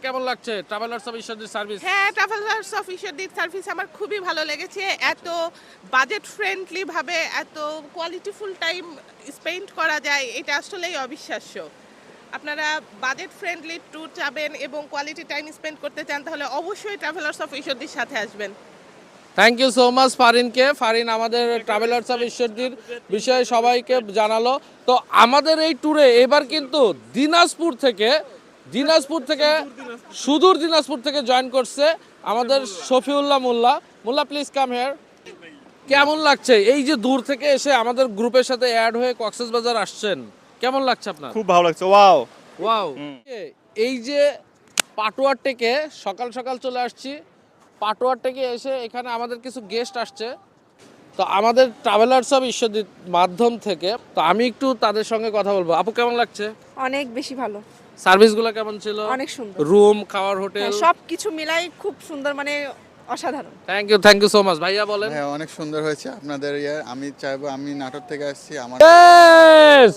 কেমন লাগছে travellers of ঈশ্বরদীর service? হ্যাঁ, ট্রাভেলার্স অফ ঈশ্বরদীর সার্ভিস আমার খুবই ভালো লেগেছে। এত বাজেট ফ্রেন্ডলি ভাবে এত কোয়ালিটিফুল টাইম স্পেন্ড করা যায়, এটা আসলেই অবিশ্বাস্য। আপনারা বাজেট ফ্রেন্ডলি ট্যুর যাবেন এবং কোয়ালিটি টাইম স্পেন্ড করতে চান, তাহলে অবশ্যই ট্রাভেলার্স অফ ঈশ্বরদীর সাথে আসবেন। থ্যাংক ইউ সো মাচ ফারিনকে। ফারিন আমাদের ট্রাভেলার্স অফ ঈশ্বরদীর বিষয়ে সবাইকে জানালো। তো আমাদের এই ট্যুরে এবার কিন্তু দিনাজপুর থেকে সুদূর দিনাজপুর থেকে জয়েন করছে আমাদের Shafiullah Molla. Please come here. কেমন লাগছে এই যে দূর থেকে এসে আমাদের গ্রুপের সাথে অ্যাড হয়ে কক্সবাজার আসছেন, কেমন লাগছে আপনার? খুব ভালো লাগছে, ওয়াও। এই যে পাটোয়ার থেকে সকাল সকাল চলে আসছি, পাটোয়ার থেকে এসে এখানে আমাদের কিছু গেস্ট আসছে, তো আমাদের ট্রাভেলার্স অফ ঈশ্বরদীর মাধ্যম থেকে। তো আমি একটু তাদের সঙ্গে কথা বলবো। আপু কেমন লাগছে? অনেক বেশি ভালো, সার্ভিসগুলো কেমন ছিল? অনেক সুন্দর। রুম, খাওয়ার, হোটেল হ্যাঁ, সবকিছু মিলাই খুব সুন্দর, মানে অসাধারণ। Thank you so much. ভাইয়া বলেন। হ্যাঁ, অনেক সুন্দর হয়েছে আপনাদের আমি চাইবো, আমি নাটোর থেকে আসছি, আমার Yes!